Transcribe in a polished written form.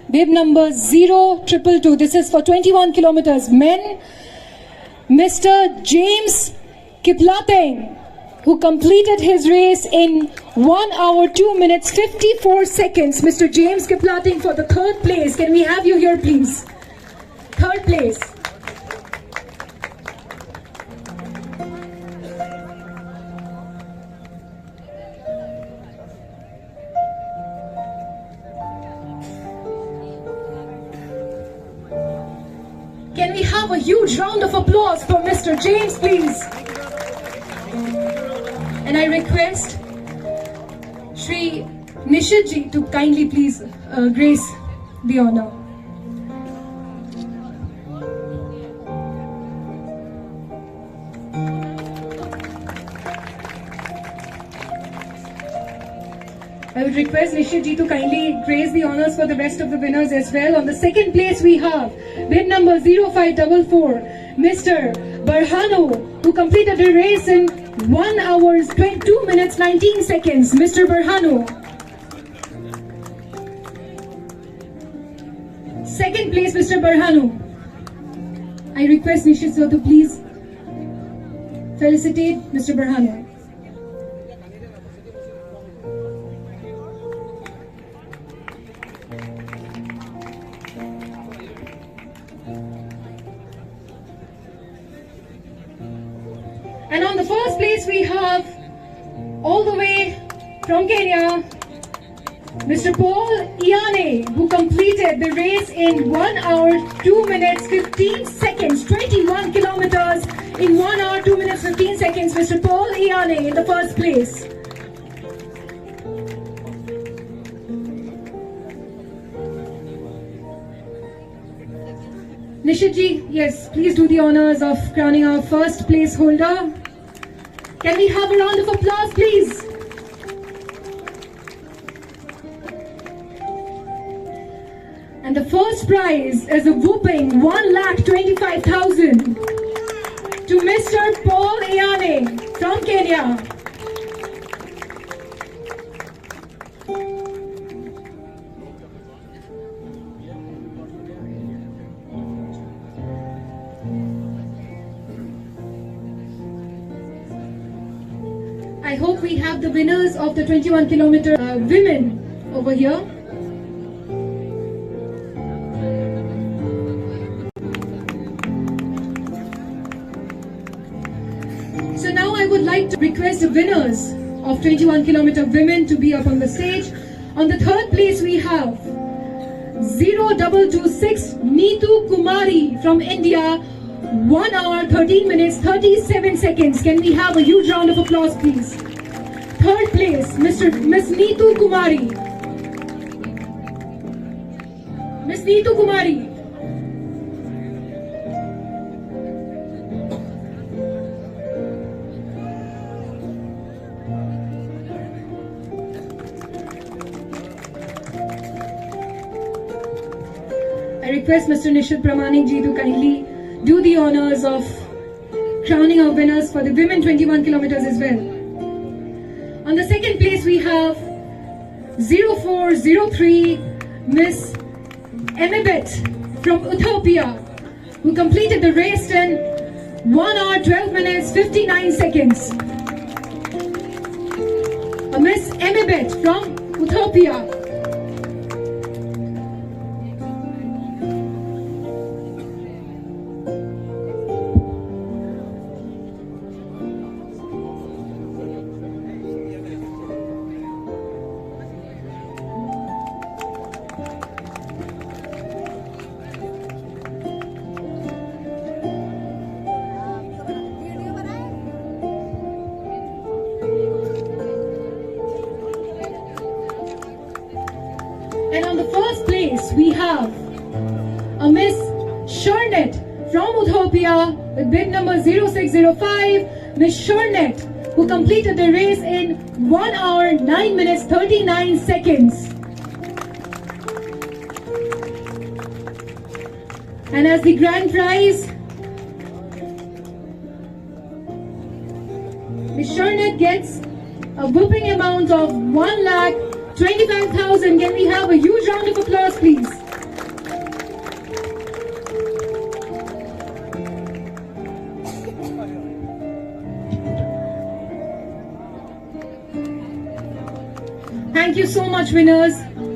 Bib number 0222. This is for 21 kilometers men. Mr. James Kiplateng, who completed his race in 1 hour 2 minutes 54 seconds. Mr. James Kiplateng for the third place. Can we have you here, please? Third place. Can we have a huge round of applause for Mr. James, please? And I request Shri Nishit ji to kindly please grace the honor. I would request Nishit ji to kindly grace the honors for the rest of the winners as well. On the second place we have bid number 0544, Mr. Barhano, who completed the race in 1 hour 2 minutes 19 seconds. Mr. Barhano. Second place, Mr. Barhano. I request Nishit sir to please felicitate Mr. Barhano. And on the first place we have, all the way from Kenya, Mr. Paul Iane, who completed the race in 1 hour 2 minutes 15 seconds, 21 kilometers in 1 hour 2 minutes 15 seconds. Mr. Paul Iane in the first place. Nishit ji, yes, please do the honors of crowning our first place holder. Can we have a round of applause, please? And the first prize is a whooping 1,25,000 to Mr. Paul Iane from Kenya. I hope we have the winners of the 21 kilometer women over here. So now I would like to request the winners of 21 kilometer women to be up on the stage. On the third place we have 0226 Neetu Kumari from India. 1 hour 13 minutes 37 seconds. Can we have a huge round of applause, please? Third place, Miss Neetu Kumari. Miss Neetu Kumari. I request Mr. Nishit Pramanik ji to kindly do the honors of crowning our winners for the women 21 kilometers as well. On the second place we have 0403 Miss Emibet from Ethiopia, who completed the race in 1 hour 12 minutes 59 seconds. Miss Emibet from Ethiopia. And on the first place, we have a Miss Shernet from Ethiopia with bid number 0605, Miss Shernet, who completed the race in 1 hour 9 minutes 39 seconds. And as the grand prize, Miss Shernet gets a whooping amount of 1,25,000. Can we have a huge round of applause, please? Thank you so much, winners.